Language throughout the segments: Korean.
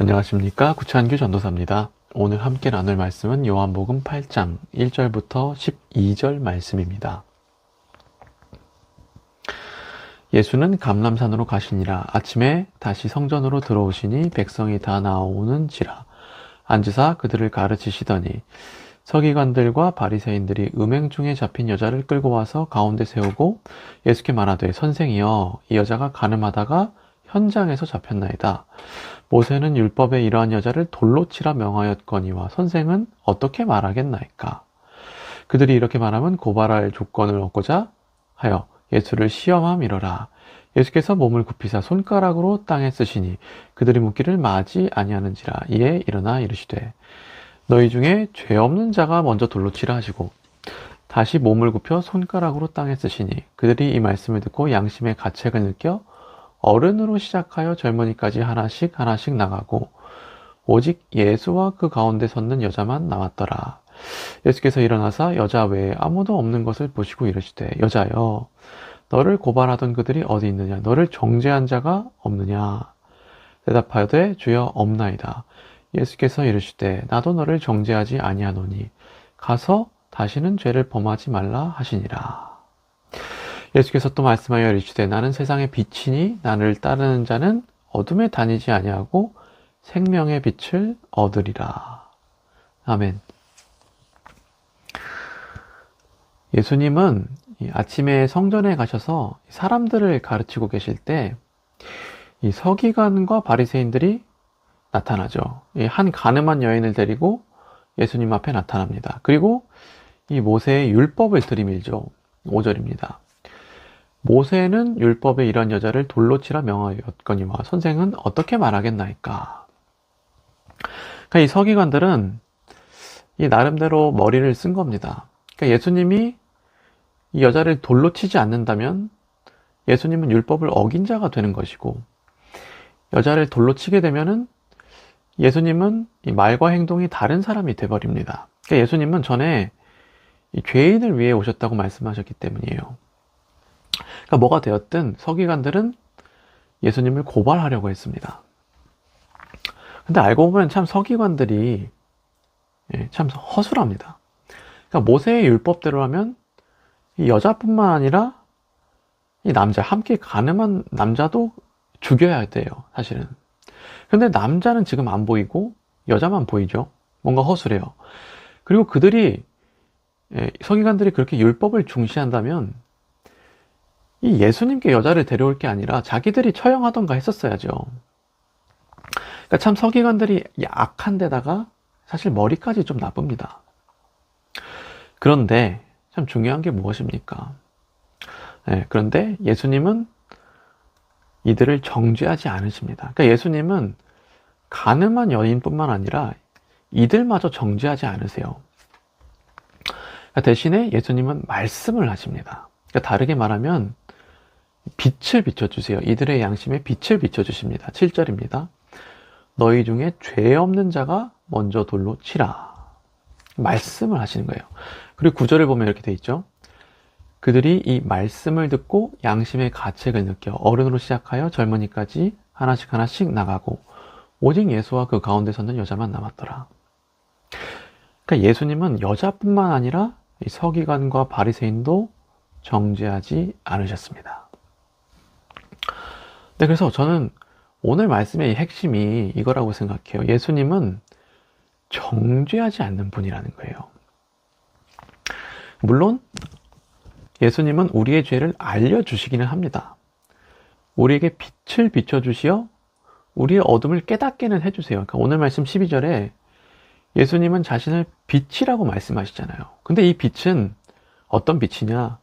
안녕하십니까, 구찬규 전도사입니다. 오늘 함께 나눌 말씀은 요한복음 8장 1절부터 12절 말씀입니다. 예수는 감람산으로 가시니라. 아침에 다시 성전으로 들어오시니 백성이 다 나오는지라. 앉으사 그들을 가르치시더니 서기관들과 바리새인들이 음행 중에 잡힌 여자를 끌고 와서 가운데 세우고 예수께 말하되, 선생이여, 이 여자가 가늠하다가 현장에서 잡혔나이다. 모세는 율법에 이러한 여자를 돌로 치라 명하였거니와 선생은 어떻게 말하겠나이까? 그들이 이렇게 말하면 고발할 조건을 얻고자 하여 예수를 시험함이러라. 예수께서 몸을 굽히사 손가락으로 땅에 쓰시니 그들이 묻기를 마지 아니하는지라. 이에 일어나 이르시되, 너희 중에 죄 없는 자가 먼저 돌로 치라 하시고 다시 몸을 굽혀 손가락으로 땅에 쓰시니 그들이 이 말씀을 듣고 양심의 가책을 느껴 어른으로 시작하여 젊은이까지 하나씩 하나씩 나가고 오직 예수와 그 가운데 섰는 여자만 남았더라. 예수께서 일어나사 여자 외에 아무도 없는 것을 보시고 이르시되, 여자여, 너를 고발하던 그들이 어디 있느냐? 너를 정죄한 자가 없느냐? 대답하되, 주여, 없나이다. 예수께서 이르시되, 나도 너를 정죄하지 아니하노니 가서 다시는 죄를 범하지 말라 하시니라. 예수께서 또 말씀하여 이르시되, 나는 세상의 빛이니 나를 따르는 자는 어둠에 다니지 아니하고 생명의 빛을 얻으리라. 아멘. 예수님은 아침에 성전에 가셔서 사람들을 가르치고 계실 때 이 서기관과 바리새인들이 나타나죠. 한 가늠한 여인을 데리고 예수님 앞에 나타납니다. 그리고 이 모세의 율법을 들이밀죠. 5절입니다. 모세는 율법에 이런 여자를 돌로 치라 명하였거니와 선생은 어떻게 말하겠나이까? 그러니까 이 서기관들은 이 나름대로 머리를 쓴 겁니다. 그러니까 예수님이 이 여자를 돌로 치지 않는다면 예수님은 율법을 어긴 자가 되는 것이고, 여자를 돌로 치게 되면은 예수님은 이 말과 행동이 다른 사람이 되어버립니다. 그러니까 예수님은 전에 이 죄인을 위해 오셨다고 말씀하셨기 때문이에요. 그러니까 뭐가 되었든 서기관들은 예수님을 고발하려고 했습니다. 근데 알고 보면 참 서기관들이 참 허술합니다. 그러니까 모세의 율법대로 하면 이 여자뿐만 아니라 이 남자, 함께 가늠한 남자도 죽여야 돼요, 사실은. 근데 남자는 지금 안 보이고 여자만 보이죠. 뭔가 허술해요. 그리고 그들이, 서기관들이 그렇게 율법을 중시한다면 이 예수님께 여자를 데려올 게 아니라 자기들이 처형하던가 했었어야죠. 그러니까 참 서기관들이 악한 데다가 사실 머리까지 좀 나쁩니다. 그런데 참 중요한 게 무엇입니까? 그런데 예수님은 이들을 정죄하지 않으십니다. 그러니까 예수님은 가늠한 여인뿐만 아니라 이들마저 정죄하지 않으세요. 그러니까 대신에 예수님은 말씀을 하십니다. 그러니까 다르게 말하면 빛을 비춰주세요. 이들의 양심에 빛을 비춰주십니다. 7절입니다. 너희 중에 죄 없는 자가 먼저 돌로 치라. 말씀을 하시는 거예요. 그리고 9절을 보면 이렇게 돼 있죠. 그들이 이 말씀을 듣고 양심의 가책을 느껴 어른으로 시작하여 젊은이까지 하나씩 하나씩 나가고 오직 예수와 그 가운데 섰는 여자만 남았더라. 그러니까 예수님은 여자뿐만 아니라 이 서기관과 바리새인도 정죄하지 않으셨습니다. 네, 그래서 저는 오늘 말씀의 핵심이 이거라고 생각해요. 예수님은 정죄하지 않는 분이라는 거예요. 물론 예수님은 우리의 죄를 알려주시기는 합니다. 우리에게 빛을 비춰주시어 우리의 어둠을 깨닫게는 해주세요. 그러니까 오늘 말씀 12절에 예수님은 자신을 빛이라고 말씀하시잖아요. 근데 이 빛은 어떤 빛이냐?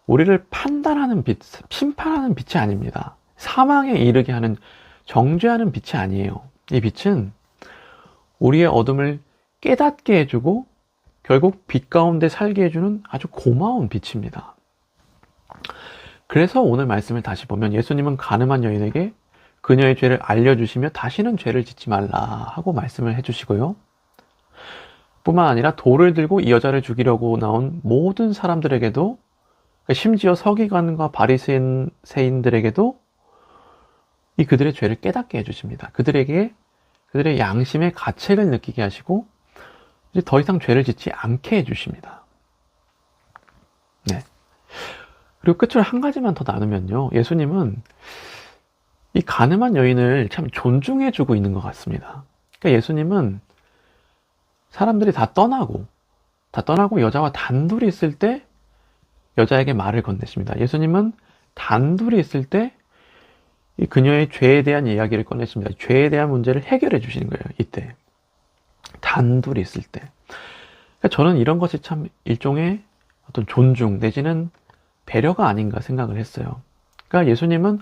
우리를 판단하는 빛, 심판하는 빛이 아닙니다. 사망에 이르게 하는, 정죄하는 빛이 아니에요. 이 빛은 우리의 어둠을 깨닫게 해주고 결국 빛 가운데 살게 해주는 아주 고마운 빛입니다. 그래서 오늘 말씀을 다시 보면 예수님은 가늠한 여인에게 그녀의 죄를 알려주시며 다시는 죄를 짓지 말라 하고 말씀을 해주시고요. 뿐만 아니라 돌을 들고 이 여자를 죽이려고 나온 모든 사람들에게도, 심지어 서기관과 바리새인들에게도 이 그들의 죄를 깨닫게 해주십니다. 그들에게 그들의 양심의 가책을 느끼게 하시고 이제 더 이상 죄를 짓지 않게 해주십니다. 네. 그리고 끝으로 한 가지만 더 나누면요. 예수님은 이 가늠한 여인을 참 존중해주고 있는 것 같습니다. 그러니까 예수님은 사람들이 다 떠나고 여자와 단둘이 있을 때 여자에게 말을 건네십니다. 예수님은 단둘이 있을 때 이 그녀의 죄에 대한 이야기를 꺼내십니다. 죄에 대한 문제를 해결해 주시는 거예요. 이때 단둘이 있을 때. 그러니까 저는 이런 것이 참 일종의 어떤 존중 내지는 배려가 아닌가 생각을 했어요. 그러니까 예수님은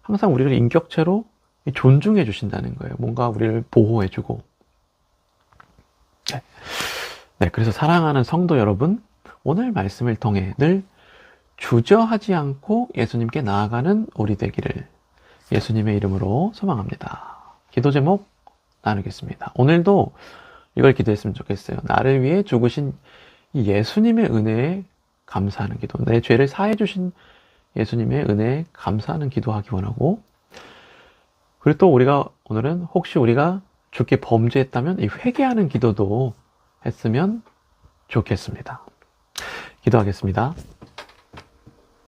항상 우리를 인격체로 존중해 주신다는 거예요. 뭔가 우리를 보호해 주고. 네, 그래서 사랑하는 성도 여러분, 오늘 말씀을 통해 늘 주저하지 않고 예수님께 나아가는 우리 되기를 예수님의 이름으로 소망합니다. 기도 제목 나누겠습니다. 오늘도 이걸 기도했으면 좋겠어요. 나를 위해 죽으신 예수님의 은혜에 감사하는 기도, 내 죄를 사해 주신 예수님의 은혜에 감사하는 기도하기 원하고, 그리고 또 우리가 오늘은 혹시 우리가 주께 범죄했다면 이 회개하는 기도도 했으면 좋겠습니다. 기도하겠습니다.